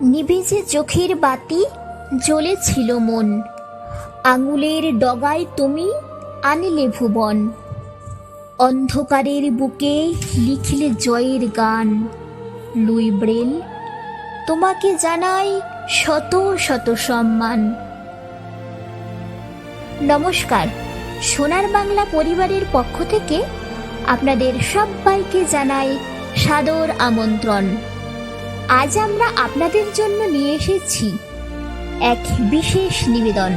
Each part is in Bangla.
নিভেছে চোখের বাতি, জ্বলেছিল মন, আঙুলের ডগায় তুমি আনিলে ভুবন। অন্ধকারের বুকে লিখলে জয়ের গান। লুই ব্রেল, তোমাকে জানাই শত শত সম্মান। নমস্কার, সোনার বাংলা পরিবারের পক্ষ থেকে আপনাদের সবাইকে জানাই সাদর আমন্ত্রণ। আজ আমরা আপনাদের জন্য নিয়ে এসেছি এক বিশেষ নিবেদন।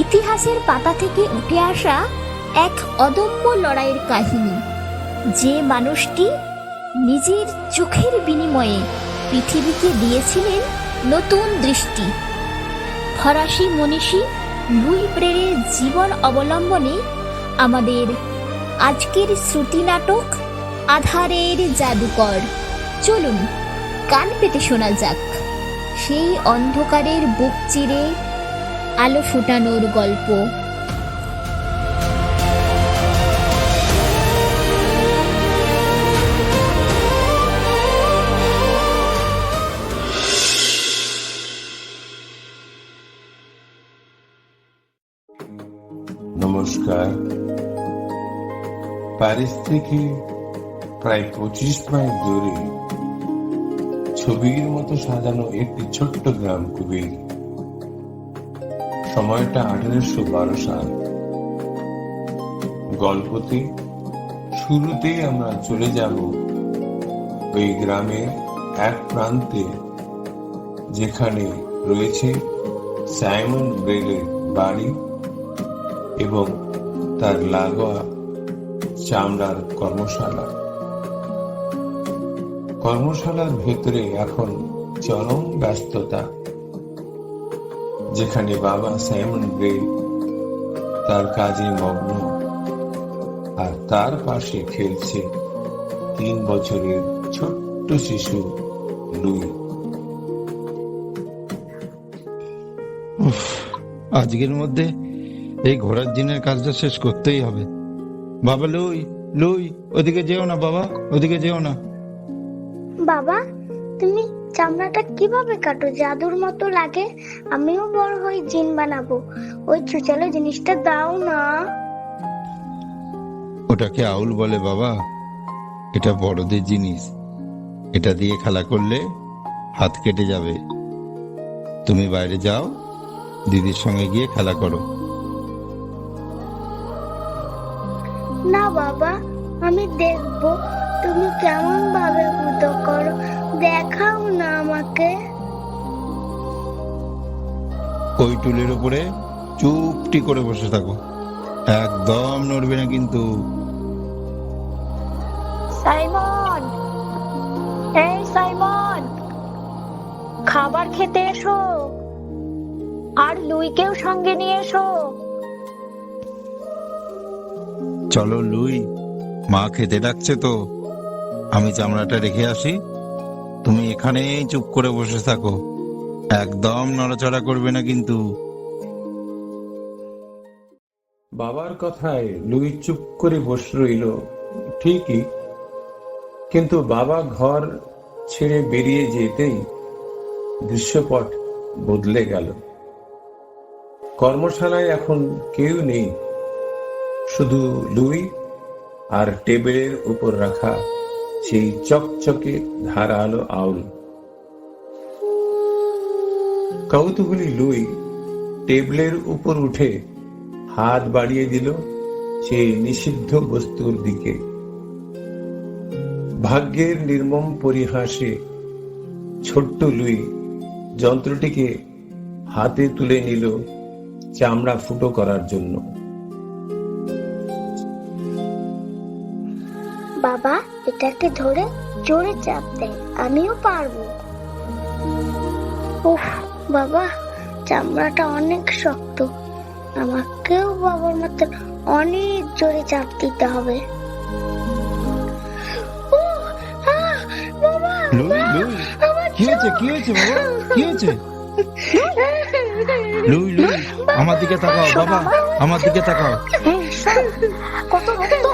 ইতিহাসের পাতা থেকে উঠে আসা এক অদম্য লড়াইয়ের কাহিনী। যে মানুষটি নিজের চোখের বিনিময়ে পৃথিবীকে দিয়েছিলেন নতুন দৃষ্টি। ফরাসি মনীষী লুই ব্রেলের জীবন অবলম্বনে আমাদের আজকের শ্রুতি নাটক আধারের জাদুকর। চলুন কান পেতে শোনা যাক সেই অন্ধকারের বুক চিরে আলো ফোটানোর গল্প। নমস্কার। প্যারিস থেকে প্রায় 25 মাইল দূরে ছবির মতো সাজানো একটি ছোট্ট গ্রাম কুবের। সময়টা 1812 সাল। গল্পতে শুরুতেই আমরা চলে যাব ওই গ্রামের এক প্রান্তে, যেখানে রয়েছে সাইমন ব্রেলের বাড়ি এবং তার লাগোয়া চামড়ার কর্মশালা। কর্মশালার ভেতরে এখন চরম ব্যস্ততা, যেখানে বাবা সাইমন ব্রেল তার কাজে মগ্ন, আর তার পাশে খেলছে 3 বছরের ছোট্ট শিশু লুই। আজকের মধ্যে এই ঘোড়ার দিনের কাজটা শেষ করতেই হবে। বাবা লুই, লুই, ওদিকে যেও না বাবা, ওদিকে যেও না। বাবা, তুমি চামড়াটা কিভাবে কাটো? জাদুর মতো লাগে। আমিও বড় হয়ে জিন বানাবো। ওই ছুচালো জিনিসটা দাও না। ওটাকে আউল বলে বাবা। এটা বড়দের জিনিস। এটা দিয়ে খেলা করলে হাত কেটে যাবে। তুমি বাইরে যাও, দিদির সঙ্গে গিয়ে খেলা করো। না বাবা, আমি দেখবো তুমি কেমন ভাবে ফুটো করো। দেখাও না আমাকে। ওই টুলের উপরে চুপটি করে বসে থাকো, একদম নড়বে না কিন্তু। সাইমন, এই সাইমন, খাবার খেতে এসো, আর লুইকেও সঙ্গে নিয়ে এসো। চলো লুই, মা খেতে ডাকছে তো। আমি চামড়াটা রেখে আসি, তুমি এখানেই চুপ করে বসে থাকো, একদম নড়াচড়া করবে না কিন্তু। বাবার কথায় লুই চুপ করে বসে রইল ঠিকই, কিন্তু বাবা ঘর ছেড়ে বেরিয়ে যেতেই দৃশ্যপট বদলে গেল। কর্মশালায় এখন কেউ নেই, শুধু লুই আর টেবিলের উপর রাখা সেই চকচকে ধারালো আউল। কৌতূহলী লুই টেবিলের উপর উঠে হাত বাড়িয়ে দিল সেই নিষিদ্ধ বস্তুর দিকে। ভাগ্যের নির্মম পরিহাসে ছোট্ট লুই যন্ত্রটিকে হাতে তুলে নিল চামড়া ফুটো করার জন্য। বাবা, এটাকে ধরে জোরে চাপ দেয়, আমিও পারবো। উফ বাবা, চামড়াটা অনেক শক্ত। আমাকেও বাবার মতো অনেক জোরে চাপ দিতে হবে। লুই, লুই, কি হয়েছে, কি হয়েছে বাবা, কি হয়েছে? লুই, লুই, আমার দিকে তাকাও বাবা, আমার দিকে তাকাও। কত রক্ত!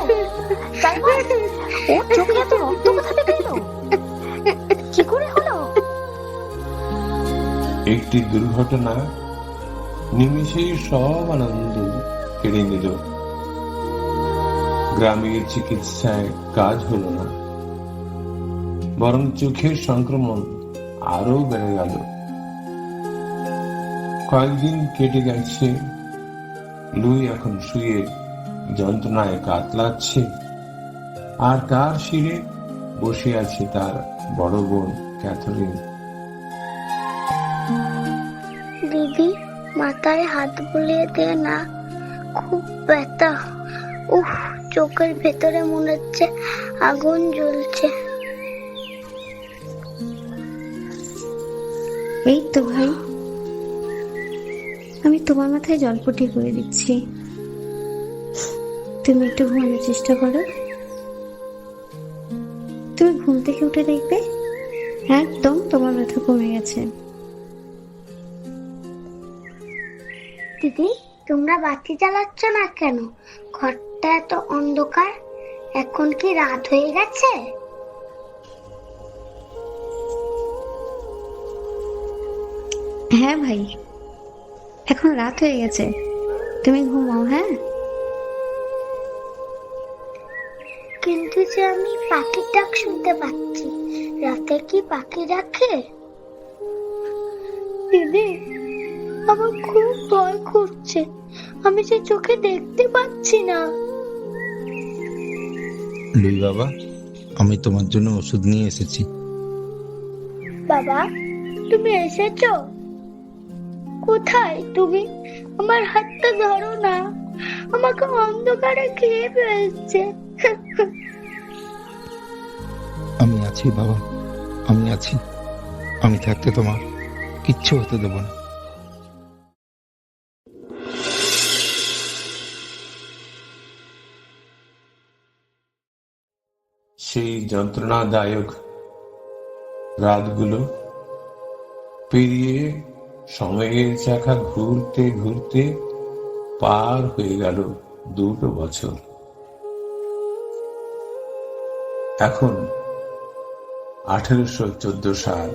ওর চোখে এত রক্ত কোথা থেকে এলো? কি করে হলো? একটি দুর্ঘটনা নিমেষেই সব আনন্দ কেড়ে নিল। গ্রামের চিকিৎসায় কাজ হলো না, বরং চোখের সংক্রমণ আরো বেড়ে গেল। কয়েকদিন কেটে গেছে, লুই এখন শুয়ে যন্ত্রণায় কাতলাচ্ছে, আর তার শিরে বসে আছে তার বড় বোন ক্যাথরিন। দিদি, মাথায় হাত বুলিয়ে দে না, খুব ব্যথা। উফ, চোখের ভেতরে মনে হচ্ছে আগুন জ্বলছে। এই তো ভাই, আমি তোমার মাথায় জলপটি করে দিচ্ছি, তুমি একটু ঘুমানোর চেষ্টা করো। তুমি ঘুম থেকে উঠে দেখবে একদম তোমার ব্যথা কমে গেছে। দিদি, তোমরা বাতি জ্বালাচ্ছ না কেন? ঘরটা এত অন্ধকার, এখন কি রাত হয়ে গেছে? হ্যাঁ ভাই, এখন রাত হয়ে গেছে, তুমি ঘুমাও। হ্যাঁ, কিন্তু যে আমি পাখির ডাক শুনতে পাচ্ছি, রাতে কি পাখি ডাকে? দিদি, আমার খুব ভয় করছে, আমি যে চোখে দেখতে পাচ্ছি না। লুই বাবা, আমি তোমার জন্য ওষুধ নিয়ে এসেছি। বাবা, তুমি এসেছো? কোথায় তুমি? আমার হাতটা ধরো না, আমাকে অন্ধকারে খেয়ে ফেলছে। আমি আছি বাবা, আমি আছি, আমি থাকতে তোমার কিচ্ছু হতে দেব না। সেই যন্ত্রণাদায়ক রাতগুলো পেরিয়ে সময়ের চাকা ঘুরতে ঘুরতে পার হয়ে গেল 2 বছর। এখন 1814 সাল।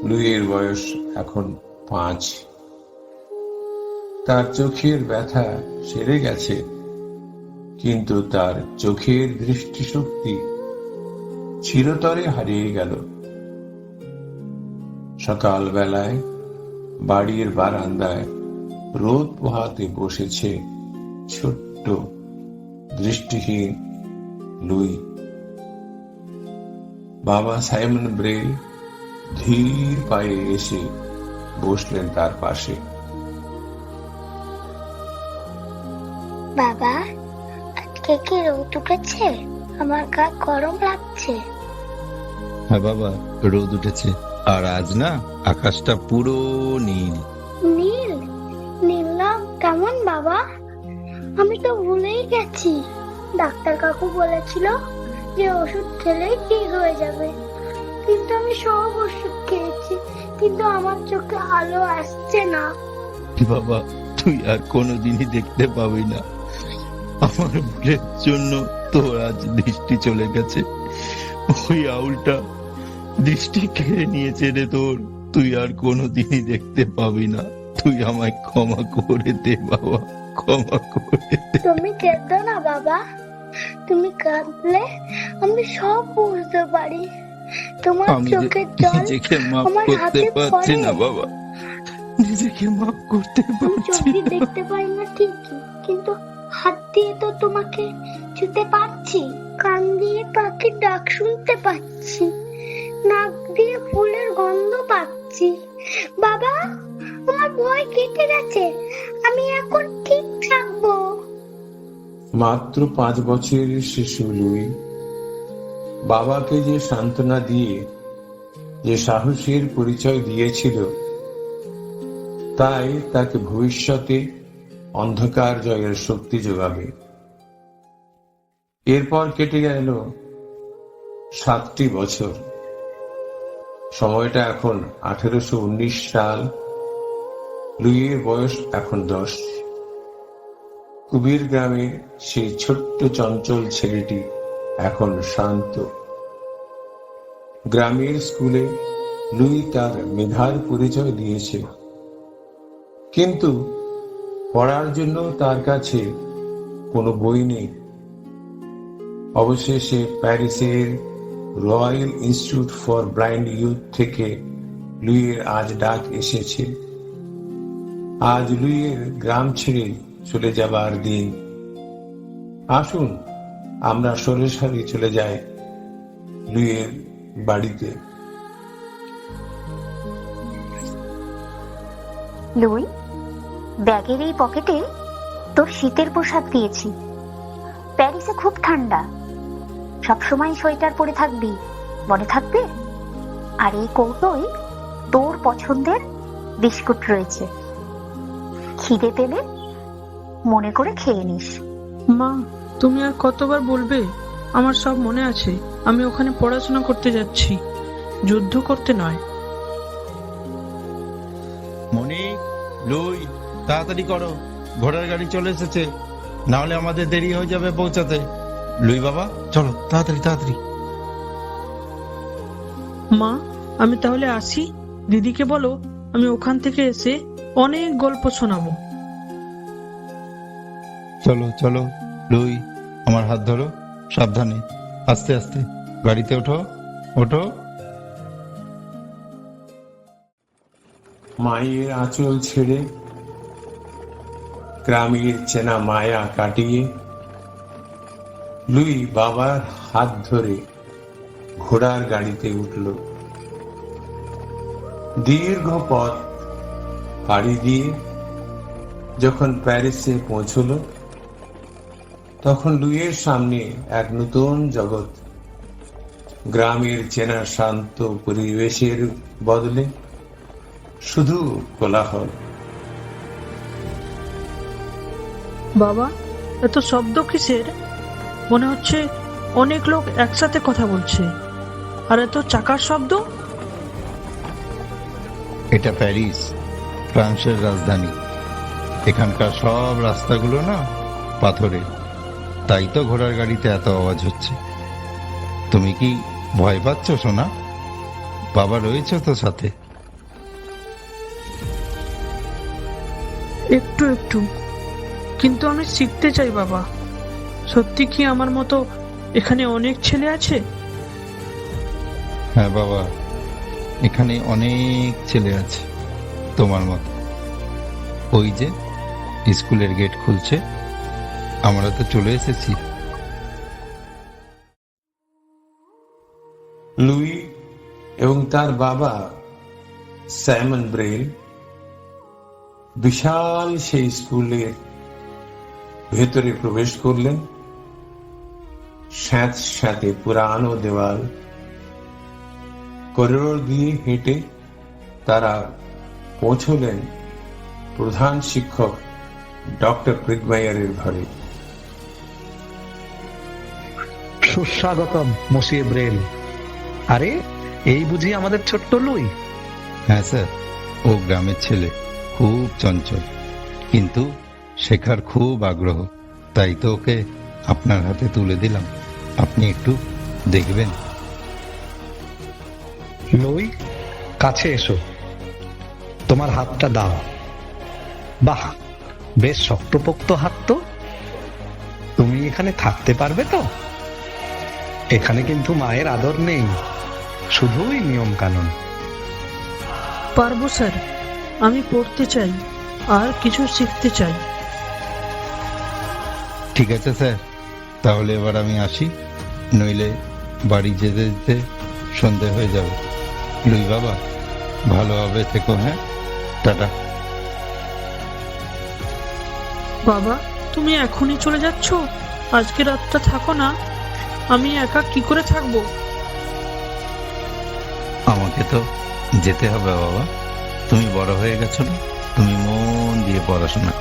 লুইয়ের বয়স এখন 5। তার চোখের ব্যথা সেরে গেছে, কিন্তু তার চোখের দৃষ্টিশক্তি চিরতরে হারিয়ে গেল। সকালবেলায় বাড়ির বারান্দায় রোদ পোহাতে বসেছে ছোট্ট দৃষ্টিহীন লুই। বাবা সাইমন ব্রেল ধীর পায়ে এসে বসলেন তার পাশে। বাবা, আজকে কি রোদ উঠেছে? আমার গা গরম লাগছে। হ্যাঁ বাবা, রোদ উঠেছে, আর আজ না আকাশটা পুরো নীল। নীল? নীল রং কেমন বাবা? আমি তো ভুলেই গেছি। ডাক্তার কাকু বলেছিল যে ওষুধ খেলেই ঠিক হয়ে যাবে, কিন্তু আমি সব ওষুধ খেয়েছি, কিন্তু আমার চোখে আলো আসছে না। বাবা, তুই আর কোনোদিনই দেখতে পাবি না। আমার ভুলের জন্য তোর আজ দৃষ্টি চলে গেছে। ওই আউলটা দৃষ্টি কেড়ে নিয়েছে রে তোর, তুই আর কোনোদিনই দেখতে পাবি না। তুই আমায় ক্ষমা করে দে বাবা, ক্ষমা করে দে। তুমি কেঁদো না বাবা, তুমি কাঁদলে আমি সব বুঝতে পারি। তোমার আমি চোখের জল নিজেকে মাফ আমার করতে হাতে পারছি পড়ে। না বাবা, নিজেকে মাফ করতে আমি পারছি চোখ দিয়ে না। দেখতে পাই না ঠিকই, কিন্তু হাত দিয়ে তো তোমাকে ছুতে পারছি, কান দিয়ে পাখির ডাক শুনতে পাচ্ছি, নাক দিয়ে ফুলের গন্ধ পাচ্ছি। বাবা, আমার ভয় কেটে গেছে, আমি এখন ঠিক থাকবো। মাত্র 5 বছরের শিশু লুই বাবাকে যে সান্ত্বনা দিয়ে, যে সাহসের পরিচয় দিয়েছিল, তাই তাকে ভবিষ্যতে অন্ধকার জয়ের শক্তি যোগাবে। এরপর কেটে গেল 7টি বছর। সময়টা এখন 1819 সাল। লুইয়ের বয়স এখন 10। কুবির গ্রামের সেই ছোট্ট চঞ্চল ছেলেটি এখন শান্ত। গ্রামের স্কুলে লুই তার মেধার পরিচয় দিয়েছে, কিন্তু পড়ার জন্য তার কাছে কোনো বই নেই। অবশেষে প্যারিসের royal institute for blind youth থেকে লুইয়ের আজ ডাক এসেছে। আজ লুইয়ের গ্রাম ছেড়ে চলে যাবার দিন। আসুন আমরা সরাসরি চলে যাই লুইয়ের বাড়িতে। লুই, ব্যাগের এই পকেটে তোর শীতের পোশাক দিয়েছি। প্যারিসে খুব ঠান্ডা, সবসময় সোয়েটার পরে থাকবি, মনে থাকবে? আর এই কৌটোয় তোর পছন্দের বিস্কুট রয়েছে, খিদে পেলে মনে করে খেয়ে নিস। মা, তুমি আর কতবার বলবে? আমার সব মনে আছে। আমি ওখানে পড়াশোনা করতে যাচ্ছি, যুদ্ধ করতে নয়। মনিক, লুই, তাড়াতাড়ি করো, ঘোড়ার গাড়ি চলে এসেছে, না হলে আমাদের দেরি হয়ে যাবে পৌঁছাতে। লুই বাবা, চলো তাড়াতাড়ি তাড়াতাড়ি। মা, আমি তাহলে আসি। দিদিকে বলো আমি ওখান থেকে এসে অনেক গল্প শোনাবো। চলো চলো লুই, আমার হাত ধরো, সাবধানে, আস্তে আস্তে, গাড়িতে ওঠো ওঠো। মায়ের আঁচল ছেড়ে, গ্রামের চেনা মায়া কাটিয়ে লুই বাবার হাত ধরে ঘোড়ার গাড়িতে উঠল। দীর্ঘ পথ পাড়ি দিয়ে যখন প্যারিসে পৌঁছল, তখন লুইয়ের সামনে এক নতুন জগৎ। গ্রামের চেনা শান্ত পরিবেশের বদলে শুধু কোলাহল। বাবা, এত শব্দ কিসের? মনে হচ্ছে অনেক লোক একসাথে কথা বলছে। আর এত চাকার শব্দ। এটা প্যারিস, ফ্রান্সের রাজধানী। এখানকার সব রাস্তাগুলো না পাথরের, তাই তো ঘোড়ার গাড়িতে এত আওয়াজ হচ্ছে। তুমি কি ভয় পাচ্ছ সোনা? বাবা রয়েছে তো সাথে। একটু একটু, কিন্তু আমি শিখতে চাই বাবা। সত্যি কি আমার মতো এখানে অনেক ছেলে আছে? হ্যাঁ বাবা, এখানে অনেক ছেলে আছে তোমার মতো। ওই যে স্কুলের গেট খুলছে, আমরা তো চলে এসেছি। লুই এবং তার বাবা সাইমন ব্রেল বিশাল সেই স্কুলের ভেতরে প্রবেশ করলেন। স্যাঁতস্যাঁতে পুরানো দেওয়াল, করিডোর দিয়ে হেঁটে তারা পৌঁছলেন প্রধান শিক্ষক ডক্টর প্রিগমায়ারের ঘরে। সুস্বাগতম মসিয়ে ব্রেল। আরে, এই বুঝি আমাদের ছোট্ট লুই? হ্যাঁ স্যার, ও গ্রামের ছেলে, খুব চঞ্চল, কিন্তু শেখার খুব আগ্রহ। তাই তো ওকে আপনার হাতে তুলে দিলাম, আপনি একটু দেখবেন। লুই, কাছে এসো, তোমার হাতটা দাও। বাহ, বেশ শক্তপোক্ত হাত তো। তুমি এখানে থাকতে পারবে তো? এখানে কিন্তু মায়ের আদর নেই, শুধুই নিয়ম কানুন। পারবো স্যার, আমি পড়তে চাই আর কিছু শিখতে চাই। ঠিক আছে স্যার, তাহলে এবার আমি আসি, নইলে বাড়ি যেতে যেতে সন্ধে হয়ে যাবে। লুই বাবা, ভালোভাবে থেকো। হ্যাঁ, টাটা। বাবা, তুমি এখনই চলে যাচ্ছ? আজকে রাতটা থাকো না, আমি একা কি করে থাকবো? আমাকে তো যেতে হবে বাবা, তুমি বড় হয়ে গেছো না, তুমি মন দিয়ে পড়াশোনা,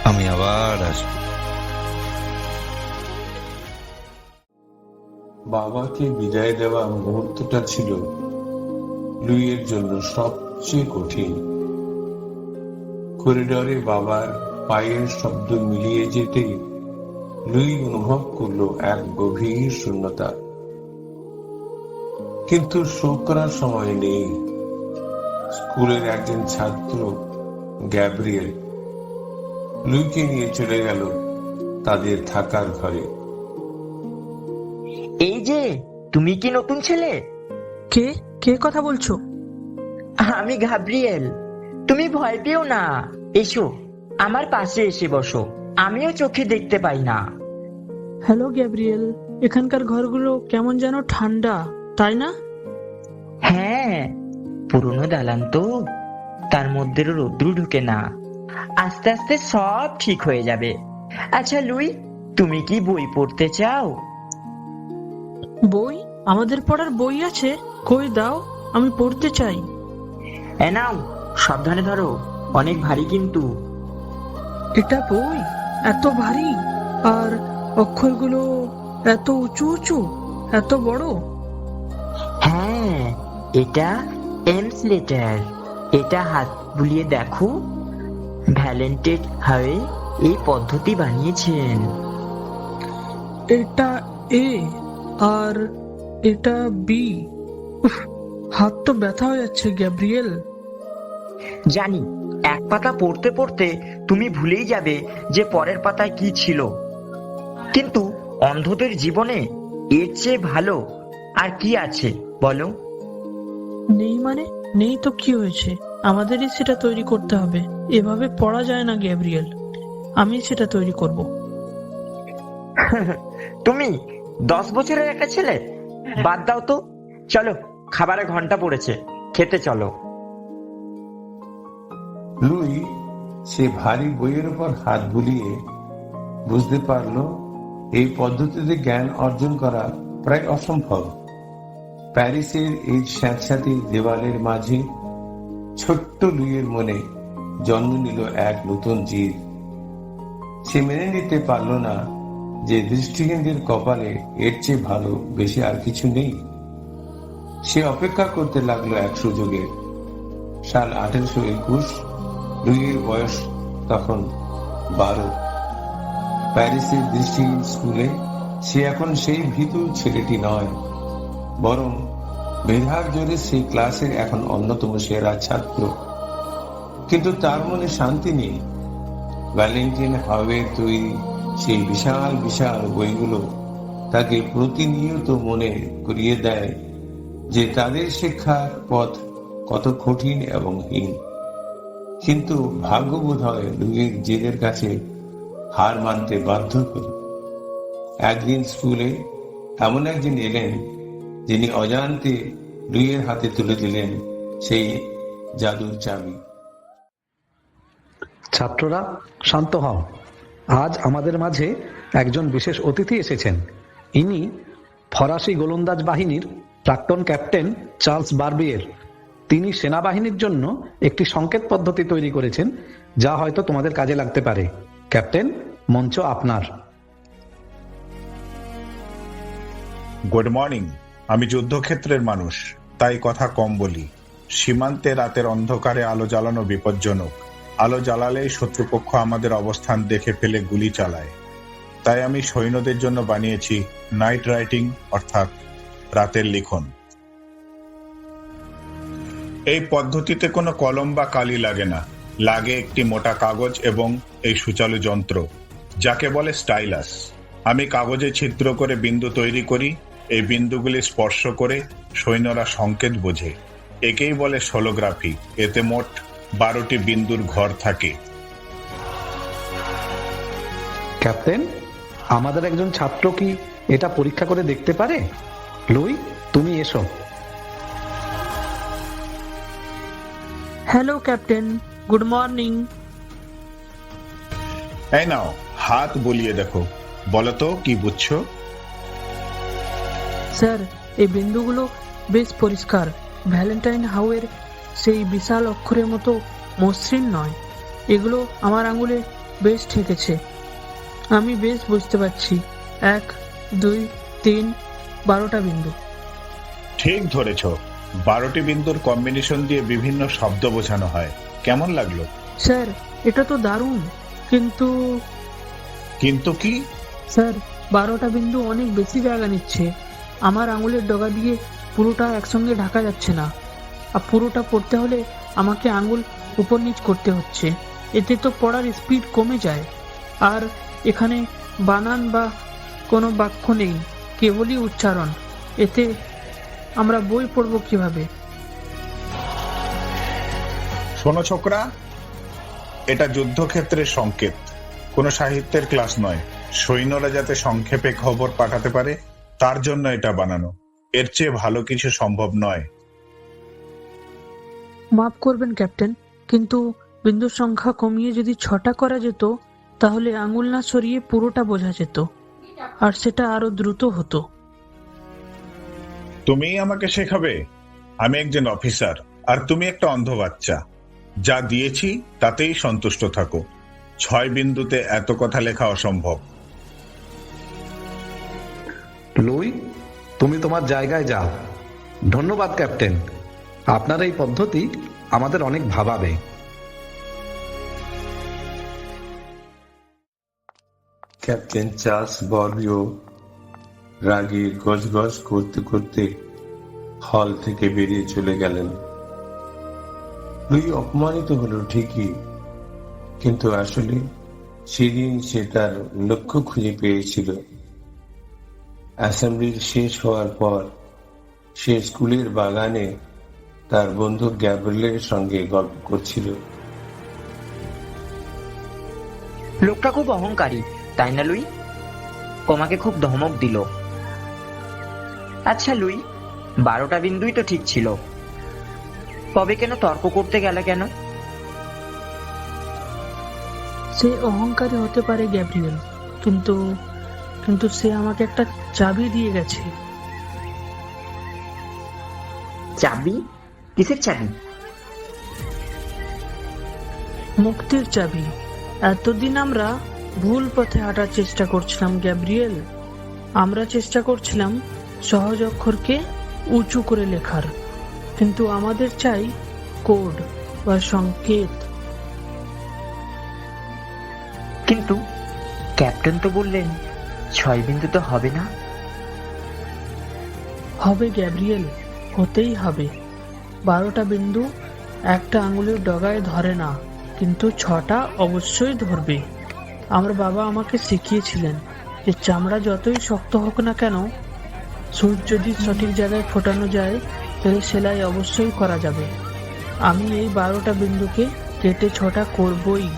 আমি আবার আসবো। বাবাকে বিদায় দেওয়া মুহূর্তটা ছিল লুইয়ের জন্য সবচেয়ে কঠিন। করিডোরে বাবার পায়ের শব্দ মিলিয়ে যেতে লুই অনুভব করলো এক গভীর শূন্যতা। কিন্তু শোক করার সময় নেই। স্কুলের একজন ছাত্র গ্যাব্রিয়েল লুইকে নিয়ে চলে গেল তাদের থাকার ঘরে। এই যে, তুমি কি নতুন ছেলে? কে কে কথা বলছো? আমি গাব্রিয়েল। তুমি ভয় পেও না, এসো আমার পাশে এসে বসো। আমিও চোখে দেখতে পাই না। হ্যালো গ্যাব্রিয়েল, এখানকার ঘরগুলো কেমন যেন ঠান্ডা, তাই না? হ্যাঁ, পুরনো দালান তো, তার মধ্যে রৌদ্র ঢুকে না। আস্তে আস্তে সব ঠিক হয়ে যাবে। আচ্ছা লুই, তুমি কি বই পড়তে চাও? বই? আমাদের পড়ার বই আছে? কই দাও, আমি পড়তে চাই। এ নাও, সাবধানে ধরো, অনেক ভারী কিন্তু। এটা বই? এত ভারী? আর অক্ষরগুলো এত উঁচু উঁচু, এত বড়? হ্যাঁ, এটা এমস লেটার। এটা হাত বুলিয়ে দেখো। ভ্যালেন্টেড হাওয়ে এই পদ্ধতি বানিয়েছেন। এটা এ আর এটা বি। উফ, হাত তো ব্যথা হয়ে যাচ্ছে গ্যাব্রিয়েল। জানি, এক পাতা পড়তে পড়তে তুমি ভুলেই যাবে যে পরের পাতায় কি ছিল। কিন্তু অন্ধদের জীবনে এর চেয়ে ভালো আর কি আছে বলো? নেই মানে নেই তো কি হয়েছে? আমাদেরই সেটা তৈরি করতে হবে। এভাবে পড়া যায় না গ্যাব্রিয়েল, আমি সেটা তৈরি করব। তুমি 10 বছরের একটা ছেলে? বাদ দাও তো, চলো খাবারের ঘন্টা পড়েছে, খেতে চলো। লুই সে ভারী বইয়ের উপর হাত বুলিয়ে বুঝতে পারলো এই পদ্ধতিতে জ্ঞান অর্জন করা প্রায় অসম্ভব। প্যারিসের এই স্যাঁতস্যাঁতে দেওয়ালের মাঝে ছোট্ট লুইয়ের মনে জন্ম নিল এক নতুন জীব। সে মেনে নিতে পারল না যে দৃষ্টিহীনদের কপালে এর চেয়ে ভালো বেশি আর কিছু নেই। সে অপেক্ষা করতে লাগলো এক সুযোগের। সাল 1821, লুইয়ের বয়স তখন 12। প্যারিসের দৃষ্টিহীন স্কুলে সে এখন সেই ভীতু ছেলেটি নয়, বরং মেধার জোরে সেই ক্লাসের এখন অন্যতম সেরা ছাত্র। কিন্তু তার মনে শান্তি নেই। ভ্যালেন্টিন হাওয়ের তৈরি সেই বিশাল বিশাল বইগুলো তাকে প্রতিনিয়ত মনে করিয়ে দেয় যে তাদের শিক্ষার পথ কত কঠিন এবং হীন। কিন্তু ভাগ্য বোধ হয় লুইয়ের জেদের কাছে হার মানতে বাধ্য করে। একদিন স্কুলে এমন একজন এলেন যিনি অজান্তে লুইয়ের হাতে তুলে দিলেন সেই জাদুর চাবি। ছাত্ররা শান্ত হও। আজ আমাদের মাঝে একজন বিশেষ অতিথি এসেছেন। ইনি ফরাসি গোলন্দাজ বাহিনীর প্রাক্তন ক্যাপ্টেন চার্লস বারবিয়ের। তিনি সেনাবাহিনীর জন্য একটি সংকেত পদ্ধতি তৈরি করেছেন, যা হয়তো তোমাদের কাজে লাগতে পারে। ক্যাপ্টেন, মঞ্চ আপনার। Good morning. আমি যুদ্ধক্ষেত্রের মানুষ, তাই কথা কম বলি। সীমান্তে রাতের অন্ধকারে আলো জ্বালানো বিপজ্জনক। আলো জ্বালালেই শত্রুপক্ষ আমাদের অবস্থান দেখে ফেলে গুলি চালায়। তাই আমি সৈন্যদের জন্য বানিয়েছি নাইট রাইটিং, অর্থাৎ রাতের লিখন। এই পদ্ধতিতে কোনো কলম বা কালি লাগে না, লাগে একটি মোটা কাগজ এবং এই সুচালু যন্ত্র, যাকে বলে স্টাইলাস। আমি কাগজে ছিদ্র করে বিন্দু তৈরি করি। এই বিন্দুগুলি স্পর্শ করে সৈন্যরা সংকেত বোঝে। একেই বলে সোলোগ্রাফি। এতে মোট 12টি বিন্দুর ঘর থাকে। ক্যাপ্টেন, আমাদের একজন ছাত্র কি এটা পরীক্ষা করে দেখতে পারে? লুই, তুমি এসো। Hello captain, good morning. এই নাও, হাত বুলিয়ে দেখো, বলো তো কি বুঝছো? স্যার, এই বিন্দুগুলো বেশ পরিষ্কার। ভ্যালেন্টাইন হাওয়ের সেই বিশাল অক্ষরের মতো মসৃণ নয়। এগুলো আমার আঙুলে বেশ ঠেকেছে। আমি বেশ বুঝতে পারছি। 1, 2, 3, 12টা বিন্দু। ঠিক ধরেছ। 12টি বিন্দুর কম্বিনেশন দিয়ে বিভিন্ন শব্দ বোঝানো হয়। কেমন লাগলো? স্যার, এটা তো দারুণ। কিন্তু কিন্তু কি? স্যার, 12টা বিন্দু অনেক বেশি জায়গা নিচ্ছে। আমার আঙুলের ডগা দিয়ে পুরোটা একসঙ্গে ঢাকা যাচ্ছে না। আর পুরোটা পড়তে হলে আমাকে আঙুল উপর নিচ করতে হচ্ছে। এতে তো পড়ার স্পিড কমে যায়। আর এখানে বানান বা কোনো বাক্য নেই, কেবলই উচ্চারণ। এতে আমরা বই পড়ব কিভাবে? শোনো ছোকরা, এটা যুদ্ধক্ষেত্রের সংকেত, কোনো সাহিত্যের ক্লাস নয়। সৈন্যরা যাতে সংক্ষেপে খবর পাঠাতে পারে তার জন্য এটা বানানো। এর চেয়ে ভালো কিছু সম্ভব নয়। মাফ করবেন ক্যাপ্টেন, কিন্তু বিন্দুর সংখ্যা কমিয়ে যদি 6টা করা যেত তাহলে আঙুল না সরিয়ে পুরোটা বোঝা যেত, আর সেটা আরো দ্রুত হতো। তুমিই আমাকে শেখাবে? আমি একজন অফিসার আর তুমি একটা অন্ধ বাচ্চা। যা দিয়েছি তাতেই সন্তুষ্ট থাকো। 6 বিন্দুতে এত কথা লেখা অসম্ভব। লুই, তুমি তোমার জায়গায় যাও। ধন্যবাদ ক্যাপ্টেন, আপনার এই পদ্ধতি আমাদের অনেক ভাবাবে। ক্যাপ্টেন চার্লস বর্গিও রাগে গজগজ করতে করতে হল থেকে বেরিয়ে চলে গেলেন। লুই অপমানিত হলো ঠিকই, কিন্তু আসলে সেদিন সে তার লক্ষ্য খুঁজে পেয়েছিল। অ্যাসেম্বলির শেষ হওয়ার পর সে স্কুলের বাগানে তার বন্ধু গ্যাব্রিয়েলের সঙ্গে গল্প করছিল। লোকটা খুব অহংকারী, তাই না লুই? তোমাকে খুব ধমক দিল। আচ্ছা লুই, 12টা বিন্দুই তো ঠিক ছিল, তবে কেন তর্ক করতে গেলে কেন? সে অহংকারী হতে পারে গ্যাব্রিয়েল, কিন্তু কিন্তু সে আমাকে একটা চাবি দিয়ে গেছে। চাবি? কিসের চাবি? মুক্তির চাবি। এতদিন আমরা ভুল পথে হাঁটার চেষ্টা করছিলাম গ্যাব্রিয়েল। আমরা চেষ্টা করছিলাম সহজ অক্ষরকে উঁচু করে লেখার, কিন্তু আমাদের চাই কোড বা সংকেত। কিন্তু ক্যাপ্টেন তো বললেন 6 বিন্দু তো হবে না। হবে গ্যাব্রিয়েল, হতেই হবে। 12টা বিন্দু একটা আঙুলের ডগায় ধরে না, কিন্তু 6টা অবশ্যই ধরবে। আমার বাবা আমাকে শিখিয়েছিলেন যে চামড়া যতই শক্ত হোক না কেন, সুচ যদি সঠিক জায়গায় ফোটানো যায় তাহলে সেলাই অবশ্যই করা যাবে। আমি এই 12টা বিন্দুকে কেটে 6টা করবই।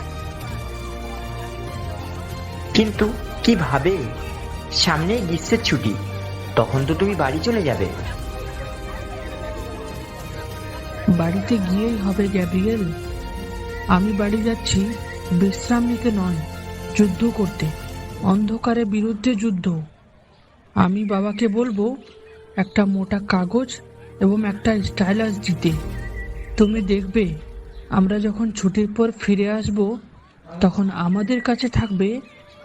কিন্তু কিভাবে? সামনে গ্রীষ্মের ছুটি, তখন তো তুমি বাড়ি চলে যাবে। বাড়িতে গিয়েই হবে গ্যাব্রিয়েল। আমি বাড়ি যাচ্ছি বিশ্রাম নিতে নয়, যুদ্ধ করতে। অন্ধকারের বিরুদ্ধে যুদ্ধ। আমি বাবাকে বলবো একটা মোটা কাগজ এবং একটা স্টাইলাস দিতে। তুমি দেখবে আমরা যখন ছুটির পর ফিরে আসব তখন আমাদের কাছে থাকবে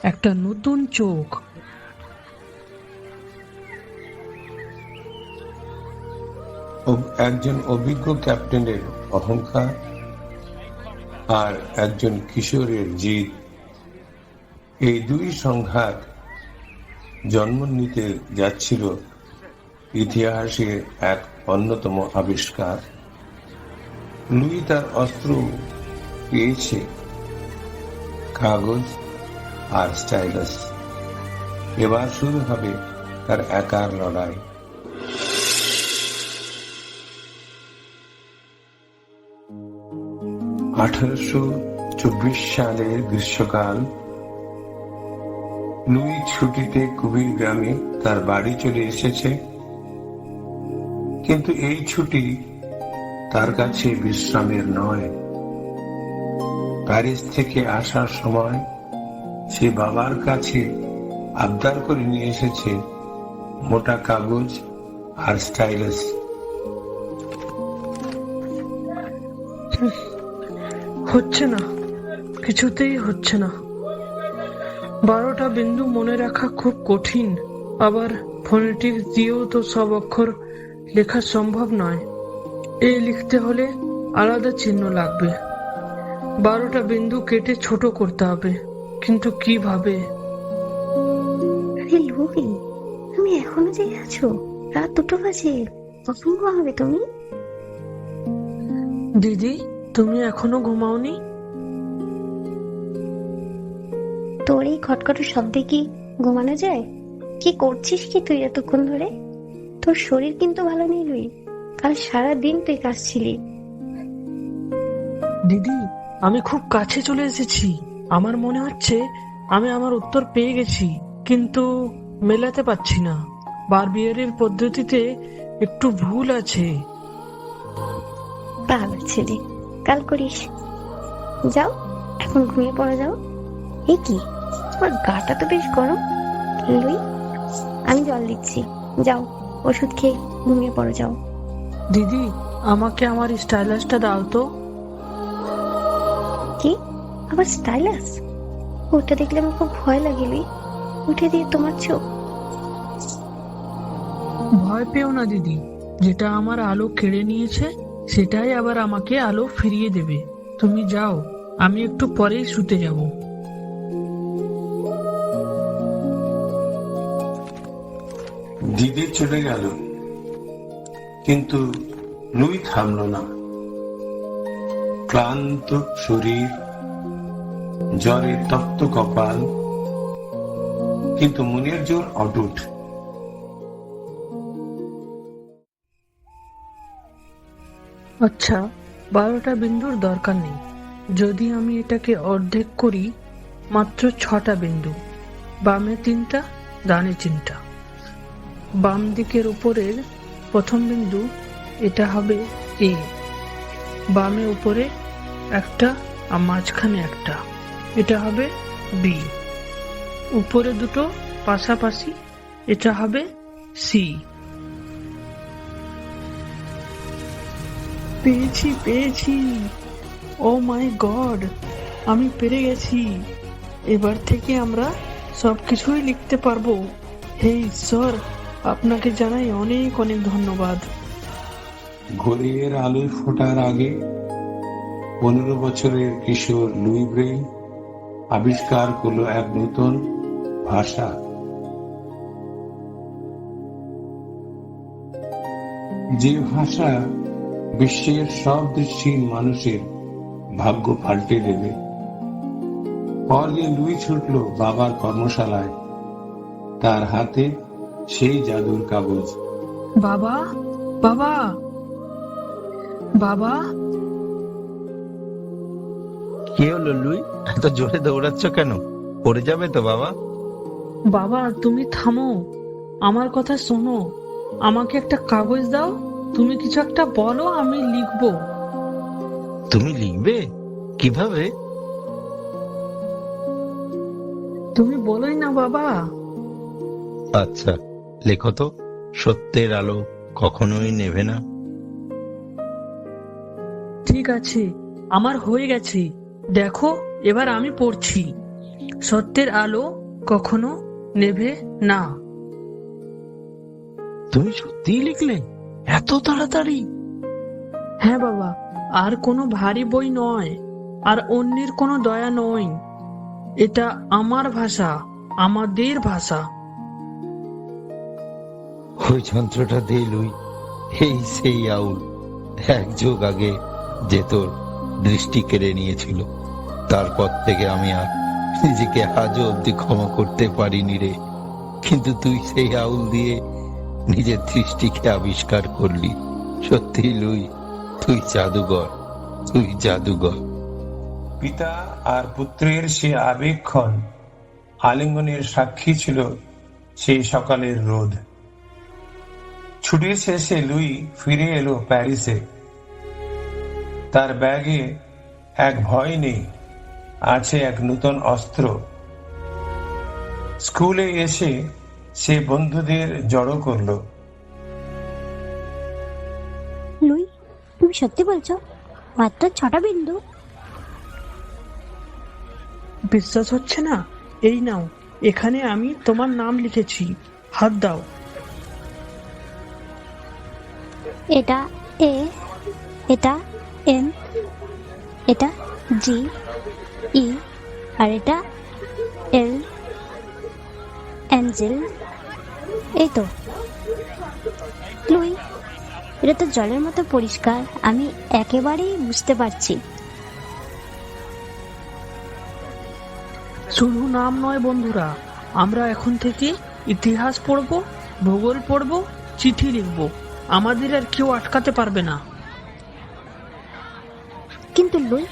একটা নতুন চোখ। একজন অভিজ্ঞ ক্যাপ্টেনের অহংকার আর একজন কিশোরের জিদ, এই দুই সংঘাত জন্ম নিতে যাচ্ছিল ইতিহাসের এক অন্যতম আবিষ্কার। লুই তার অস্ত্র পেয়েছে, কাগজ আর স্টাইলাস। এবার শুরু হবে তার একার লড়াই। 1824 সালের গ্রীষ্মকাল। লুই ছুটিতে কুবির গ্রামে তার বাড়ি চলে এসেছে, কিন্তু এই ছুটি তার কাছে বিশ্রামের নয়। প্যারিস থেকে আসার সময় সে বাবার কাছে আবদার করে নিয়ে এসেছে মোটা কাগজ আর স্টাইলাস। হচ্ছে না, কিছুতেই হচ্ছে না। 12টা বিন্দু মনে রাখা খুব কঠিন, আবার ফোনেটিক্স দিয়েও তো সব অক্ষর লেখা সম্ভব নয়। এই লিখতে হলে আলাদা চিহ্ন লাগবে। 12টা বিন্দু কেটে ছোট করতে হবে, কিন্তু কিভাবে? আরে লুই, তুমি এখনো জেগে আছো? রাত 2টো বাজে, কখন ঘুমাবে তুমি? দিদি, তুমি এখনো ঘুমাওনি? তোর এই খটখট শব্দে কি ঘুমানো যায়? কি করছিস কি তুই এতক্ষণ ধরে? তোর শরীর কিন্তু ভালো নেই লুই। কাল সারা দিন তুই কাশছিলি। দিদি, আমি খুব কাছে চলে এসেছি। আমার মনে হচ্ছে আমি আমার উত্তর পেয়ে গেছি, কিন্তু মেলাতে পারছি না। বারবিয়ারের পদ্ধতিতে একটু ভুল আছে। ভালো ছেলে, কাল করিস। যাও, এখন ঘুমিয়ে পড়ে যাও। এ কি, তোমার গাটা তো বেশ গরম। লুই, আমি জল দিচ্ছি, যাও ওষুধ খেয়ে ঘুমিয়ে পড়ে যাও। দিদি, আমাকে আমার স্টাইলাসটা দাও তো। কি, আবার স্টাইলাস? ওটা দেখলে আমার খুব ভয় লাগে লুই। উঠে দিয়ে তোমার চোখ। ভয় পেও না দিদি, যেটা আমার আলো কেড়ে নিয়েছে সেটাই আবার আমাকে আলো ফিরিয়ে দেবে। তুমি যাও, আমি একটু পরেই শুতে যাব। দিদি চলে গেল, কিন্তু লুই থামল না। ক্লান্ত শরীর, জ্বরে তপ্ত কপাল, কিন্তু মনের জোর অটুট। আচ্ছা, 12টা বিন্দুর দরকার নেই। যদি আমি এটাকে অর্ধেক করি, মাত্র 6টা বিন্দু। বামে 3টা, ডানে 3টা। বাম দিকের উপরের প্রথম বিন্দু, এটা হবে এ। বামে উপরে একটা আর মাঝখানে একটা, এটা হবে বি। উপরে দুটো পাশাপাশি, এটা হবে সি। পেয়েছি পেয়েছি, ও মাই গড, আমি পেরে গেছি। এবার থেকে আমরা সবকিছুই লিখতে পারবো। হে ঈশ্বর, আপনাকে জানাই অনেক অনেক ধন্যবাদ। ঘড়ির আলোয় ফোটার আগে 15 বছরের কিশোর লুই ব্রেইল আবিষ্কার করলো এক নতুন ভাষা। যে ভাষা বিশ্বের সব দৃষ্টিহীন মানুষের ভাগ্য পাল্টে দেবে। পরদিন লুই ছুটল বাবার কর্মশালায়, তার হাতে সেই জাদুর কাগজ। বাবা, বাবা, বাবা। কি হলো লুই, এত জোরে দৌড়াচ্ছ কেন? পড়ে যাবে তো বাবা। বাবা, তুমি থামো, আমার কথা শোনো। আমাকে একটা কাগজ দাও, তুমি কিছু একটা বলো, আমি লিখবো। তুমি লিখবে? কিভাবে? তুমি বলোই না বাবা। আচ্ছা, লেখো তো। সত্যের আলো কখনোই নেভে না। ঠিক আছে, আমার হয়ে গেছে। দেখো, এবার আমি পড়ছি। সত্যের আলো কখনো নেভে না। তুমি সত্যিই লিখলে এত তাড়াতাড়ি? হ্যাঁ বাবা, আর কোনো ভারী বই নয়, আর অন্যের কোনো দয়া নয়। এটা আমার ভাষা, আমাদের ভাষা। ওই যন্ত্রটা দে লুই। এই সেই আউল এক যুগ আগে যে তোর দৃষ্টি কেড়ে নিয়েছিল। তারপর থেকে আমি আর নিজেকে আজও অব্দি ক্ষমা করতে পারিনি রে। কিন্তু তুই সেই আউল দিয়ে নিজের দৃষ্টিকে আবিষ্কার করলি। সত্যি লুই, তুই জাদুঘর, তুই জাদুঘর। পিতা আর পুত্রের সে আবেগক্ষণ আলিঙ্গনের সাক্ষী ছিল সেই সকালের রোদ। ছুটির শেষে লুই ফিরে এলো প্যারিসে। তার ব্যাগে এক ভয় নেই, আছে এক নতুন অস্ত্র। স্কুলে এসে সে বন্ধুদের জড়ো করলো। লুই, তুমি সত্যি বলছো? মাত্র 6টা বিন্দু? বিশ্বাস হচ্ছে না? এই নাও, এখানে আমি তোমার নাম লিখেছি, হাত দাও। এটা এ, এটা এম, এটা জি, ই, আর এটা এল, অ্যাঞ্জেল। এই তো লুই, এটা তো জলের মতো পরিষ্কার, আমি একেবারেই বুঝতে পারছি। শুধু নাম নয় বন্ধুরা, আমরা এখন থেকে ইতিহাস পড়ব, ভূগোল পড়ব, চিঠি লিখব। আমাদের আর কেউ আটকাতে পারবে না। কিন্তু লুই,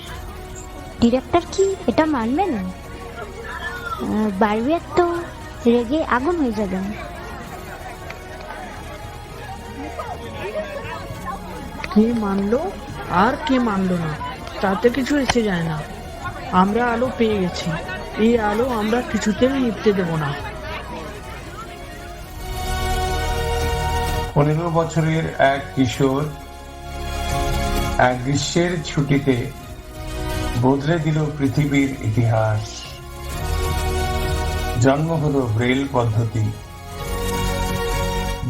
ডিরেক্টর কি এটা মানবে না? বারবিয়ার তো রেগে আগুন হয়ে যাবে। কে মানলো আর কে মানলো না তাতে কিছু এসে যায় না। আমরা আলো পেয়ে গেছি, এই আলো আমরা কিছুতেই নিভতে দেব না। 15 বছরের এক কিশোর এক গ্রীষ্মের ছুটিতে বদলে দিল পৃথিবীর ইতিহাস। জন্ম হলো ব্রেল পদ্ধতি।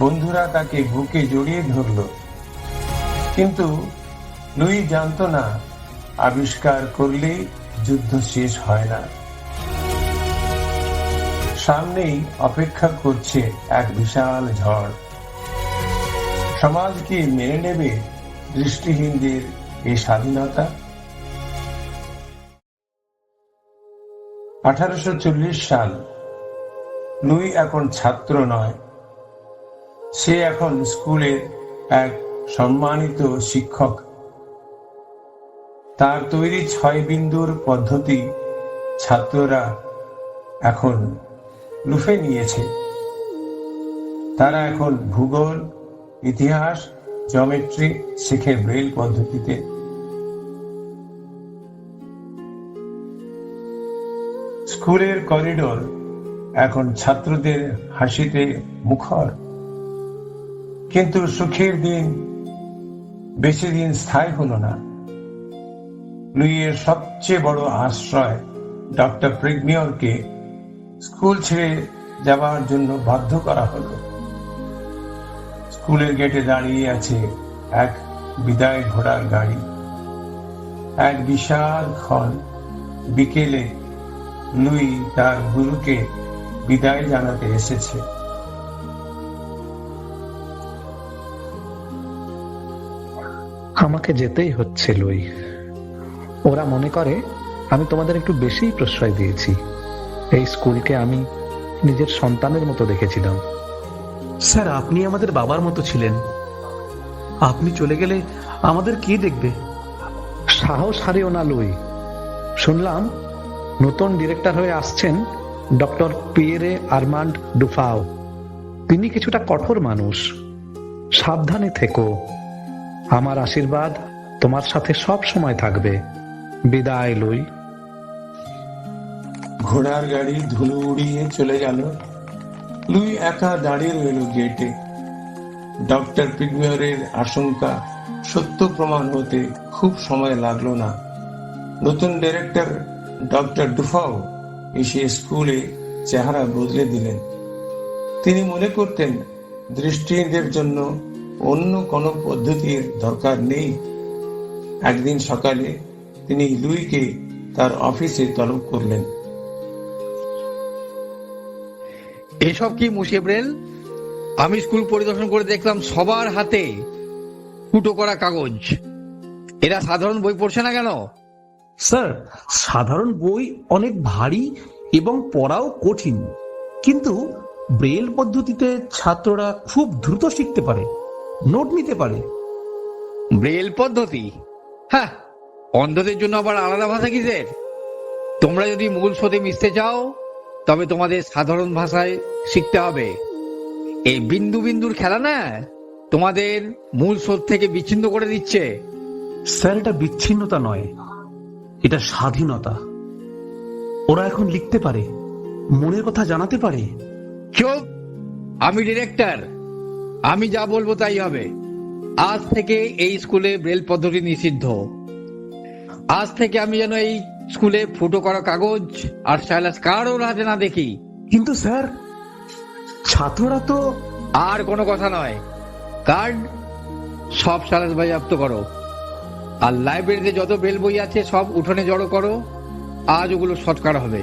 বন্ধুরা তাকে বুকে জড়িয়ে ধরল, কিন্তু লুই জানতো না আবিষ্কার করলেই যুদ্ধ শেষ হয় না। সামনেই অপেক্ষা করছে এক বিশাল ঝড়। সমাজ কি মেনে নেবে দৃষ্টিহীনদের এই স্বাধীনতা? 1840 সাল। লুই এখন ছাত্র নয়, সে এখন স্কুলের এক সম্মানিত শিক্ষক। তার তৈরি 6 বিন্দুর পদ্ধতি ছাত্ররা এখন লুফে নিয়েছে। তারা এখন ভূগোল, ইতিহাস, জিওমেট্রি শেখে ব্রেল পদ্ধতিতে। স্কুলের করিডোর এখন ছাত্রদের হাসিতে মুখর। কিন্তু সুখের দিন বেশি দিন স্থায়ী হলো না। লুইয়ের সবচেয়ে বড় আশ্রয় ডক্টর প্রিগমিয়রকে স্কুল ছেড়ে যাওয়ার জন্য বাধ্য করা হলো। স্কুলের গেটে দাঁড়িয়ে আছে এক বিদায় ঘোড়ার গাড়ি। এক বিশাল ক্ষণ বিকেলে লুই তার গুরুকে বিদায় জানাতে এসেছে। আমাকে যেতেই হচ্ছে লুই। ওরা মনে করে আমি তোমাদের একটু বেশি প্রশ্রয় দিয়েছি। এই স্কুলকে আমি নিজের সন্তানের মতো দেখেছিলাম। স্যার, আপনি আমাদের বাবার মতো ছিলেন। আপনি চলে গেলে আমাদের কে দেখবে? সাহস হারিও না লুই। শুনলাম নতুন ডিরেক্টর হয়ে আসছেন ডক্টর পিয়েরে আর্মান্ড ডুফাও। তিনি কিছুটা কঠোর মানুষ। সাবধানে থেকো। আমার আশীর্বাদ তোমার সাথে সব সময় থাকবে। বিদায় লুই। ঘোড়ার গাড়ি ধুলো উড়িয়ে চলে গেল। লুই একা দাঁড়িয়ে রইল গেটে। ডক্টর পিগমিয়রের আশঙ্কা সত্য প্রমাণ হতে খুব সময় লাগলো না। নতুন ডিরেক্টর ডক্টর ডুফাও এসে স্কুলে চেহারা বদলে দিলেন। তিনি মনে করতেন দৃষ্টিহীনদের জন্য অন্য কোনো পদ্ধতির দরকার নেই। একদিন সকালে তিনি লুইকে তার অফিসে তলব করলেন। এসব কি মুশেব্রেল? আমি স্কুল পরিদর্শন করে দেখলাম সবার হাতে ফুটো করা কাগজ। এরা সাধারণ বই পড়ছে না কেন? স্যার, সাধারণ বই অনেক ভারী এবং পড়াও কঠিন, কিন্তু ব্রেল পদ্ধতিতে ছাত্ররা খুব দ্রুত শিখতে পারে, নোট নিতে পারে। ব্রেল পদ্ধতি? হ্যাঁ, অন্ধদের জন্য আবার আলাদা ভাষা কিসের? তোমরা যদি মূল স্রোতে মিশতে চাও তবে তোমাদের সাধারণ ভাষায় শিখতে হবে। এই বিন্দু বিন্দুর খেলা না তোমাদের মূল স্রোত থেকে বিচ্ছিন্ন করে দিচ্ছে। স্যার, এটা বিচ্ছিন্নতা নয়, এটা স্বাধীনতা। ওরা এখন লিখতে পারে, মনের কথা জানাতে পারে। চুপ! আমি ডিরেক্টর, আমি যা বলবো তাই হবে। আজ থেকে এই স্কুলে ব্রেল পদ্ধতি নিষিদ্ধ। আজ থেকে আমি যেন এই স্কুলে ফুটো করা কাগজ আর স্টাইলাস কারোর হাতে না দেখি। কিন্তু স্যার, ছাত্ররা তো... আর কোনো কথা নয়। কার্ড সব স্টাইলাস বাজেয়াপ্ত করো, আর লাইব্রেরিতে যত বেল বই আছে সব উঠোনে জড়ো করো। আজ ওগুলো শর্টকাট হবে।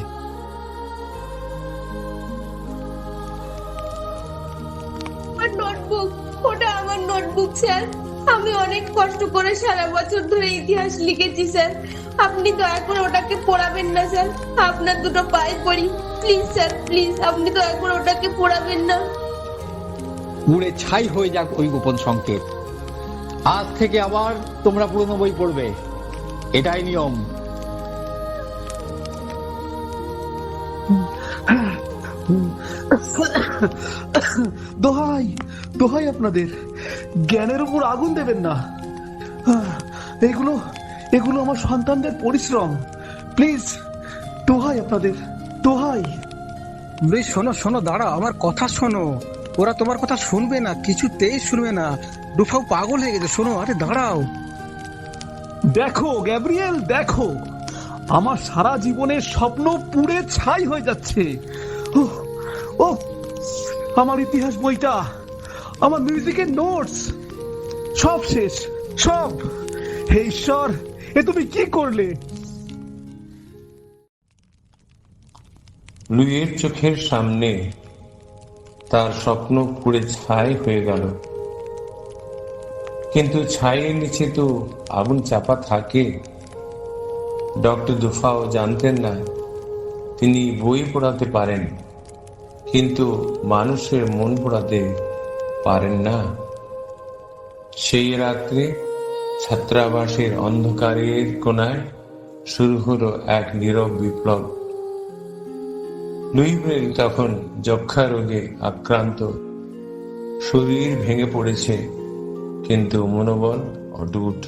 নোটবুক, ওটা আমার নোটবুক স্যার। আমি অনেক কষ্ট করে সারা বছর ধরে ইতিহাস লিখেছি স্যার। আপনি দয়া করে ওটাকে পড়াবেন না স্যার, আপনার দুটো পায়ে পড়ি প্লিজ স্যার, প্লিজ আপনি দয়া করে ওটাকে পড়াবেন না। উড়ে ছাই হয়ে যাক ওই গোপন সংকেত। আজ থেকে আবার তোমরা পুরনো বই পড়বে, এটাই নিয়ম। দোহাই দোহাই আপনাদের, জ্ঞানের উপর আগুন দেবেন না। এগুলো এগুলো আমার সন্তানদের পরিশ্রম, প্লিজ দোহাই আপনাদের, দোহাই। বেশ শোনো শোনো, দাঁড়া, আমার কথা শোনো। ওরা তোমার কথা শুনবে না, কিছুতেই শুনবে না। ডুফাও পাগল হয়ে গেছে, শোনো। আরে দাঁড়াও। দেখো গ্যাব্রিয়েল, দেখো আমার সারা জীবনের স্বপ্ন পুড়ে ছাই হয়ে যাচ্ছে। ও আমার ইতিহাস বইটা, আমার মিউজিকের নোটস সব শেষ, সব। হে ঈশ্বর, এ তুমি কি করলে? লুইয়ের চোখের সামনে তার স্বপ্ন পুড়ে ছাই হয়ে গেল। কিন্তু ছাইয়ের নিচে তো আগুন চাপা থাকে। ডক্টর দুফাও জানতেন না তিনি বই পড়াতে পারেন, কিন্তু মানুষের মন পড়াতে পারেন না। সেই রাত্রে ছাত্রাবাসের অন্ধকারের কোণায় শুরু হলো এক নীরব বিপ্লব। লুই ব্রেল তখন যক্ষা রোগে আক্রান্ত, শরীর ভেঙে পড়েছে, কিন্তু মনোবল অটুট।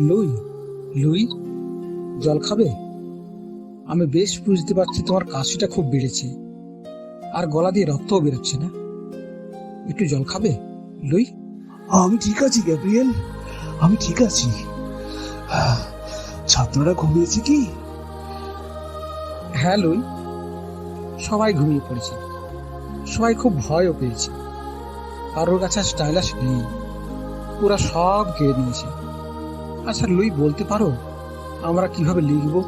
লুই, লুই, জল খাবে? আমি বেশ বুঝতে পারছি তোমার কাশিটা খুব বেড়েছে, আর গলা দিয়ে রক্তও বেরোচ্ছে না। একটু জল খাবে লুই? আমি ঠিক আছি গ্যাব্রিয়েল, আমি ঠিক আছি। ছাত্ররা ঘুমিয়েছে কি? হ্যাঁ লুই, সবাই ঘুমিয়ে পড়েছে, সবাই খুব ভয়ও পেয়েছে। আর ওর কাছে স্টাইলাস নেই, ওরা সব কেড়ে নিয়েছে। আচ্ছা লুই, বলতে পারো আমরা কিভাবে লিখবো?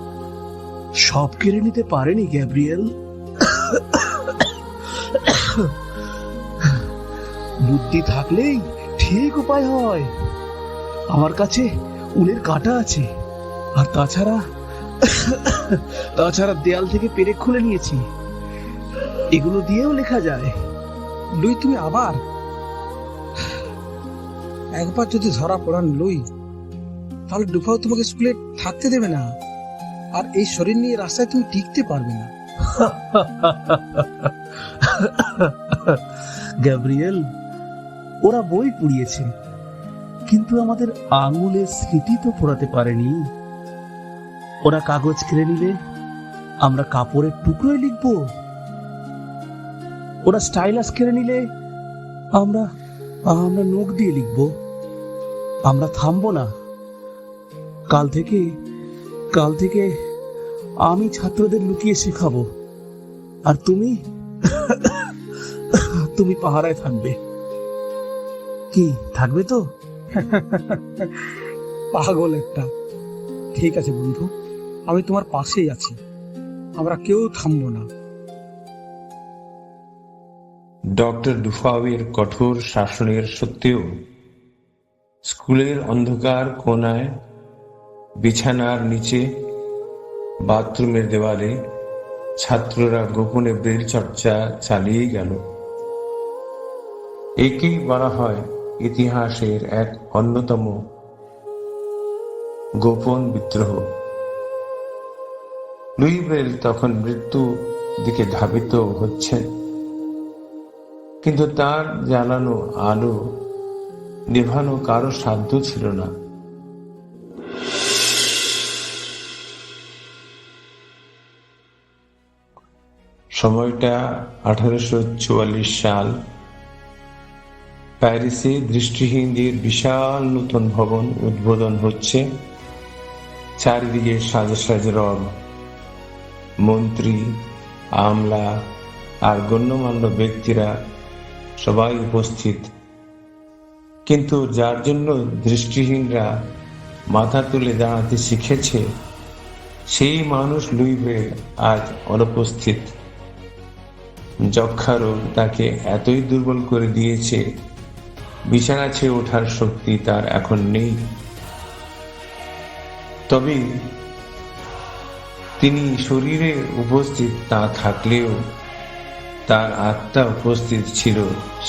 সব কেড়ে নিতে পারেনি গ্যাব্রিয়েল, বুদ্ধি থাকলেই ঠিক উপায় হয়। আমার কাছে উলের কাঁটা আছে, আর তাছাড়া দেয়াল থেকে পেরেক খুলে নিয়েছি, এগুলো দিয়েও লেখা যায়। লুই, তুমি আবার একবার যদি ধরা পড়ান লুই, তাহলে ডুফাও তোমাকে স্কুলে থাকতে দেবে না, আর এই শরীর নিয়ে রাস্তায় তুমি টিকতে পারবে না। গ্যাব্রিয়েল, ওরা বই পুড়িয়েছে, কিন্তু আমাদের আঙুলের স্মৃতি তো পোড়াতে পারেনি। ওরা কাগজ কেড়ে নিলে আমরা কাপড়ের টুকরোয় লিখব, ওরা স্টাইলাস কেড়ে নিলে আমরা নখ দিয়ে লিখব। আমরা থামবো না। কাল থেকে আমি ছাত্রদের লুকিয়ে শেখাবো, আর তুমি পাহারায় থাকবে। কি থাকবে তো? পাগল একটা। ঠিক আছে বন্ধু, আমি তোমার পাশেই আছি, আমরা কেউ থামবো না। ডক্টর ডুফাওয়ের কঠোর শাসনের সত্ত্বেও স্কুলের অন্ধকার কোণায়, বিছানার নিচে, বাথরুমের দেওয়ালে ছাত্ররা গোপনে ব্রেল চর্চা চালিয়ে গেল। একেই বলা হয় ইতিহাসের এক অন্যতম গোপন বিদ্রোহ। লুই ব্রেল তখন মৃত্যু দিকে ধাবিত হচ্ছেন, কিন্তু তার জ্বালানো আলো নেভানো কারো সাধ্য ছিল না। সময়টা 1844 সাল। প্যারিসে দৃষ্টিহীনদের বিশাল নতুন ভবন উদ্বোধন হচ্ছে। চারিদিকে সাজে সাজে রব, মন্ত্রী, আমলা আর গণ্যমান্য ব্যক্তিরা সবাই উপস্থিত। কিন্তু যার জন্য দৃষ্টিহীনরা মাথা তুলে দাঁড়াতে শিখেছে, সেই মানুষ লুই ব্রেল আজ অনুপস্থিত। যক্ষা রোগ তাকে এতই দুর্বল করে দিয়েছে বিছানা ছেড়ে ওঠার শক্তি তার এখন নেই। তবে তিনি শরীরে উপস্থিত না থাকলেও তার আত্মা উপস্থিত ছিল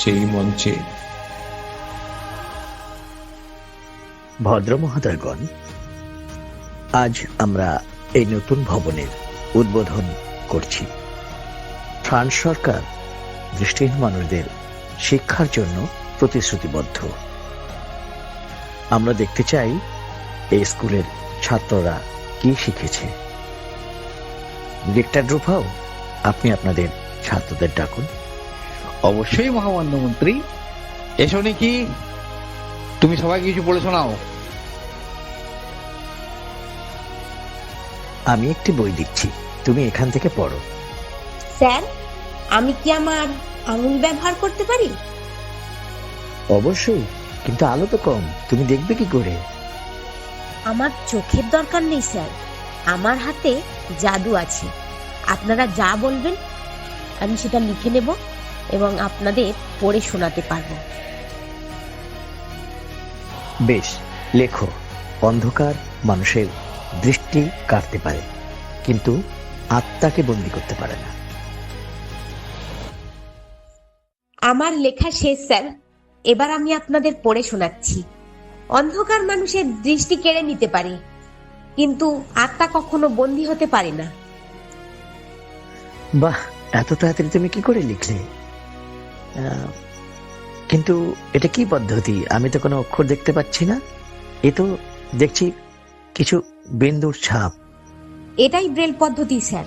সেই মঞ্চে। ভদ্র মহোদয়গণ, আজ আমরা এই নতুন ভবনের উদ্বোধন করছি। ফ্রান্স সরকার দৃষ্টিহীন মানুষদের শিক্ষার জন্য প্রতিশ্রুতিবদ্ধ। আমরা দেখতে চাই এই স্কুলের ছাত্ররা কি শিখেছে। ডিরেক্টর ড্রুফাও, আপনি আপনাদের ছাত্রদের ডাকুন। অবশ্যই মহামান্য মন্ত্রী। এসো নাকি, তুমি সবাই কিছু বলে শোনাও। আমি একটি বই দিচ্ছি, তুমি এখান থেকে পড়ো। স্যার, আমি কি আমার আঙুল ব্যবহার করতে পারি? অবশ্যই, কিন্তু আলো তো কম, তুমি দেখবে কি করে? আমার চোখের দরকার নেই স্যার, আমার হাতে জাদু আছে। আপনারা যা বলবেন আমি সেটা লিখে নেব এবং আপনাদের পড়ে শোনাতে পারবো। বেশ, লেখো। অন্ধকার মানুষের দৃষ্টি কাটতে পারে, কিন্তু আত্মাকে বন্দী করতে পারে না। আমার লেখা শেষ স্যার, এবার আমি আপনাদের পড়ে শোনাচ্ছি। অন্ধকার মানুষের দৃষ্টি কেড়ে নিতে পারে, কিন্তু আত্মা কখনো বন্দী হতে পারে না। বাহ, এত তাড়াতাড়ি তুমি কি করে লিখলে? কিন্তু এটা কি পদ্ধতি? আমি তো কোনো অক্ষর দেখতে পাচ্ছি না। এ তো দেখছি কিছু বিন্দুর ছাপ। এটাই ব্রেল পদ্ধতি স্যার।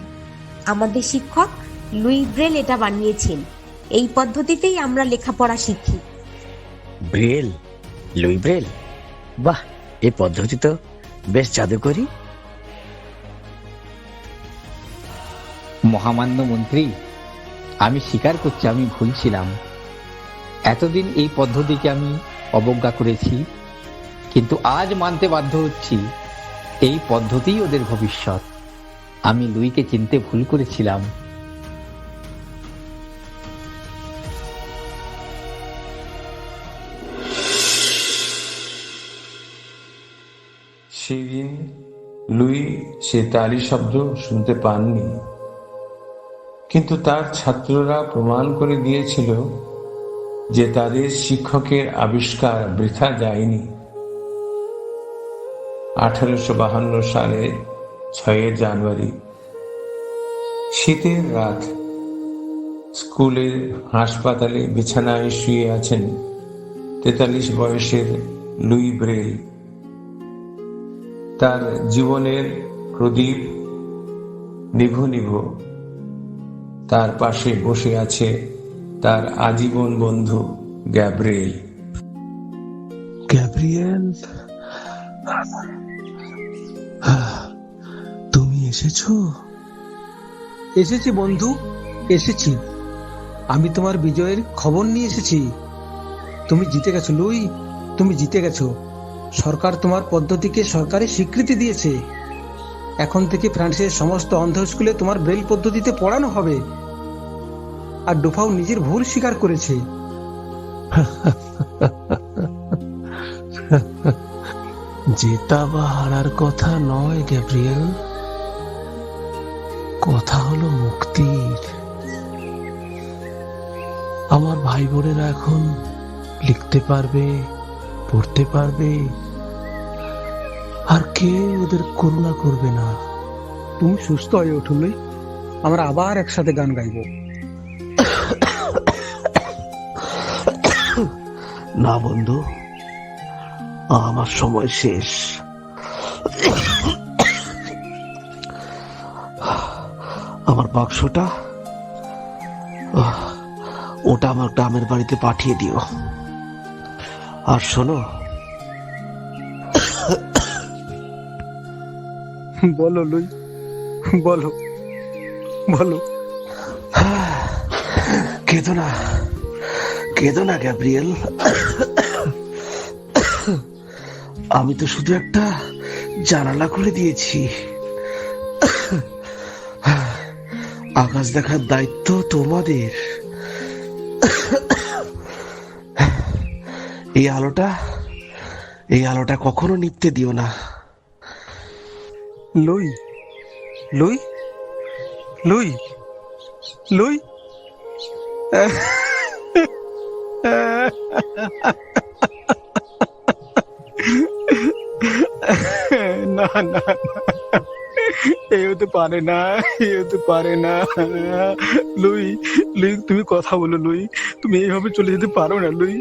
আমাদের শিক্ষক লুই ব্রেল এটা বানিয়েছেন। এই পদ্ধতিতেই আমরা লেখাপড়া শিখি। ব্রেল? Louis Braille? বাহ, এই পদ্ধতি তো বেশ জাদুকরী। মহামান্য মন্ত্রী, আমি স্বীকার করছি আমি ভুল ছিলাম। এতদিন এই পদ্ধতিকে আমি অবজ্ঞা করেছি, কিন্তু আজ মানতে বাধ্য হচ্ছি এই পদ্ধতিই ওদের ভবিষ্যৎ। আমি লুইকে চিনতে ভুল করেছিলাম। সেদিন লুই সে তালি শব্দ শুনতে পাননি, কিন্তু তার ছাত্ররা প্রমাণ করে দিয়েছিল যে তাদের শিক্ষকের আবিষ্কার বৃথা যায়নি। 1852 সালে 6 জানুয়ারি, শীতের রাত, স্কুলের হাসপাতালে বিছানায় শুয়ে আছেন 43 বয়সের লুই ব্রেল। তার জীবনের প্রদীপ নিভু নিভু। তার পাশে বসে আছে তার আজীবন বন্ধু গ্যাব্রিয়েল। গ্যাব্রিয়েল, তুমি এসেছো? এসেছি বন্ধু, এসেছি। আমি তোমার বিজয়ের খবর নিয়ে এসেছি। তুমি জিতে গেছো লুই, তুমি জিতে গেছো। সরকার তোমার পদ্ধতিকে সরকারি স্বীকৃতি দিয়েছে। এখন থেকে ফ্রান্সের সমস্ত অন্ধ স্কুলে তোমার ব্রেল পদ্ধতিতে পড়ানো হবে। আর ডুফাও নিজের ভুল স্বীকার করেছে। জেতা বা হারার কথা নয় গ্যাব্রিয়েল, কথা হলো মুক্তির। আমার ভাই বোনেরা এখন লিখতে পারবে, পড়তে পারবে, আর কেউ ওদের করুণা করবে না। তুমি সুস্থ হয়ে উঠো লুই, আমরা আবার একসাথে গান গাইব। না বন্ধু, আমার সময় শেষ। আমার বাক্সটা, ওটা আমার গ্রামের বাড়িতে পাঠিয়ে দিও। আর শোনো, বলো লুই, বলো বলো। কেঁদো না, কেঁদো না গ্যাব্রিয়েল। আমি তো শুধু একটা জানালা খুলে দিয়েছি। আকাশ দেখার দায়িত্ব তোমাদের। এই আলোটা কখনো নিভতে দিও না। লুই লুই লুই লুই না না এই হতে পারে না, এই হতে পারে না। লুই লুই তুমি কথা বলো লুই, তুমি এইভাবে চলে যেতে পারো না লুই।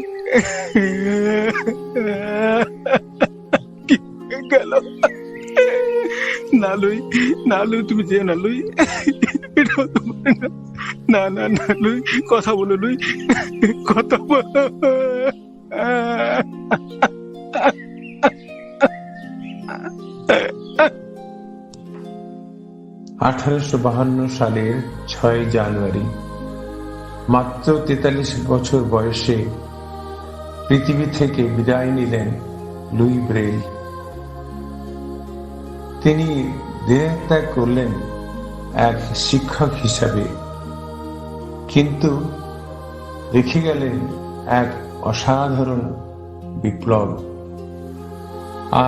কি গেল? না লুই, না লুই তুমি যেও না লুই, এটা হতে পারে না। না না না লুই, কথা বলো লুই, কথা বলো। 1852 সালের 6 জানুয়ারি মাত্র 43 বছর বয়সে পৃথিবী থেকে বিদায় নিলেন লুই ব্রেল। তিনি দেহত্যাগ করলেন এক শিক্ষক হিসাবে, কিন্তু রেখে গেলেন এক অসাধারণ বিপ্লব।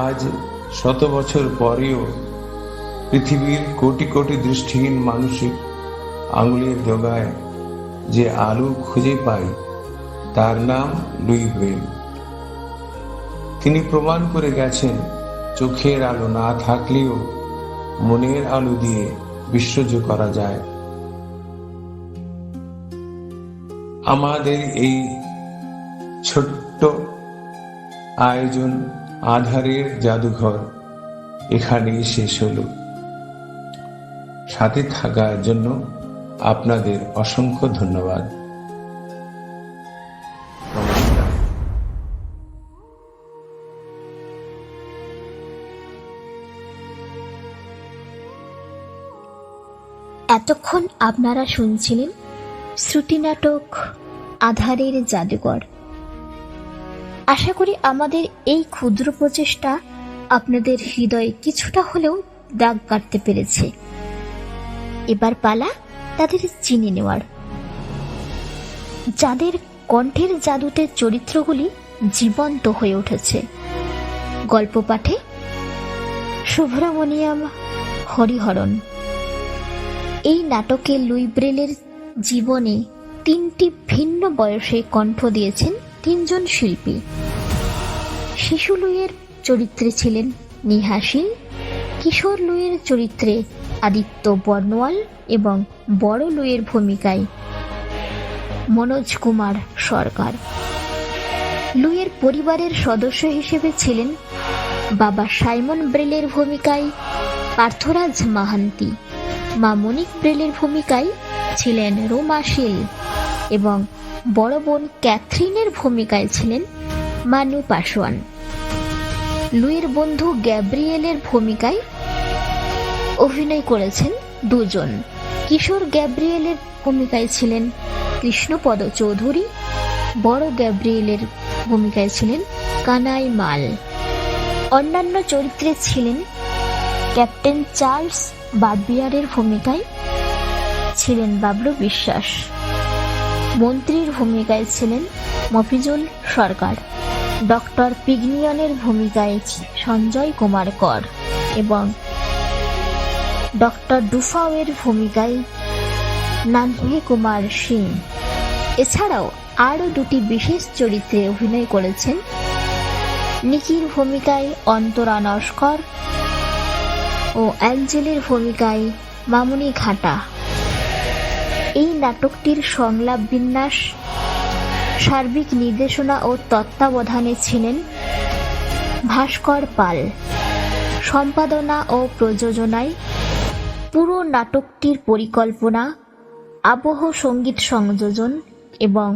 আজ 100 বছর পরেও পৃথিবীর কোটি কোটি দৃষ্টিহীন মানুষের আঙুলের ডগায় যে আলো খুঁজে পায় তার নাম লুই ব্রেল। তিনি প্রমাণ করে গেছেন চোখের আলো না থাকলেও মনের আলো দিয়ে বিশ্বজয় করা যায়। আমাদের এই ছোট্ট আয়োজন আধারের জাদুঘর এখানেই শেষ হলো। সাথে থাকার জন্য আপনাদের অসংখ্য ধন্যবাদ। এতক্ষণ আপনারা শুনছিলেন শ্রুতি নাটক আধারের জাদুঘর। আশা করি আমাদের এই ক্ষুদ্র প্রচেষ্টা আপনাদের হৃদয়ে কিছুটা হলেও দাগ কাটতে পেরেছে। এবার পালা তাদের চিনে নেওয়ার, যাদের কণ্ঠের জাদুতে চরিত্রগুলি জীবন্ত হয়ে উঠেছে। গল্প পাঠে সুব্রমণিয়াম হরিহরন। এই নাটকে লুই ব্রেলের জীবনে 3টি ভিন্ন বয়সে কণ্ঠ দিয়েছেন 3 জন শিল্পী। শিশু লুইয়ের চরিত্রে ছিলেন নেহা শীল, কিশোর লুইয়ের চরিত্রে আদিত্য বর্ণওয়াল এবং বড় লুইয়ের ভূমিকায় মনোজ কুমার সরকার। লুইয়ের পরিবারের সদস্য হিসেবে ছিলেন বাবা সাইমন ব্রেলের ভূমিকায় পার্থরাজ মাহান্তি, মা মনিক ব্রেলের ভূমিকায় ছিলেন রোমা শীল এবং বড় বোন ক্যাথরিনের ভূমিকায় ছিলেন মানু পাসওয়ান। লুইয়ের বন্ধু গ্যাব্রিয়েলের ভূমিকায় অভিনয় করেছেন 2 জন। কিশোর গ্যাব্রিয়েলের ভূমিকায় ছিলেন কৃষ্ণপদ চৌধুরী, বড় গ্যাব্রিয়েলের ভূমিকায় ছিলেন কানাই মাল। অন্যান্য চরিত্রে ছিলেন ক্যাপ্টেন চার্লস বাদবিয়ারের ভূমিকায় ছিলেন বাবলু বিশ্বাস, মন্ত্রীর ভূমিকায় ছিলেন মফিজুল সরকার, ডক্টর পিগনিয়নের ভূমিকায় সঞ্জয় কুমার কর এবং ডক্টর ডুফাওয়ের ভূমিকায় নানহে কুমার সিং। এছাড়াও আরও 2টি বিশেষ চরিত্রে অভিনয় করেছেন নিকির ভূমিকায় অন্তরা নস্কর ও অ্যাঞ্জেলের ভূমিকায় মামুনি ঘাটা। এই নাটকটির সংলাপ বিন্যাস, সার্বিক নির্দেশনা ও তত্ত্বাবধানে ছিলেন ভাস্কর পাল। সম্পাদনা ও প্রযোজনায় পুরো নাটকটির পরিকল্পনা, আবহ সঙ্গীত সংযোজন এবং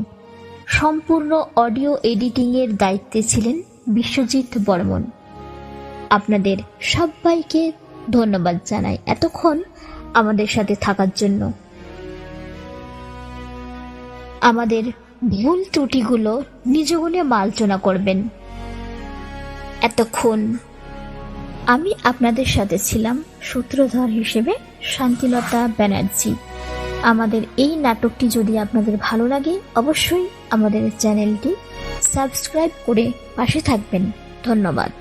সম্পূর্ণ অডিও এডিটিংয়ের দায়িত্বে ছিলেন বিশ্বজিৎ বর্মন। আপনাদের সবাইকে ধন্যবাদ জানাই এতক্ষণ আমাদের সাথে থাকার জন্য। আমাদের ভুল ত্রুটিগুলো নিজ গুণে মার্জনা করবেন। এতক্ষণ আমি আপনাদের সাথে ছিলাম সূত্রধর হিসেবে শান্তিলতা ব্যানার্জি। আমাদের এই নাটকটি যদি আপনাদের ভালো লাগে অবশ্যই আমাদের চ্যানেলটি সাবস্ক্রাইব করে পাশে থাকবেন। ধন্যবাদ।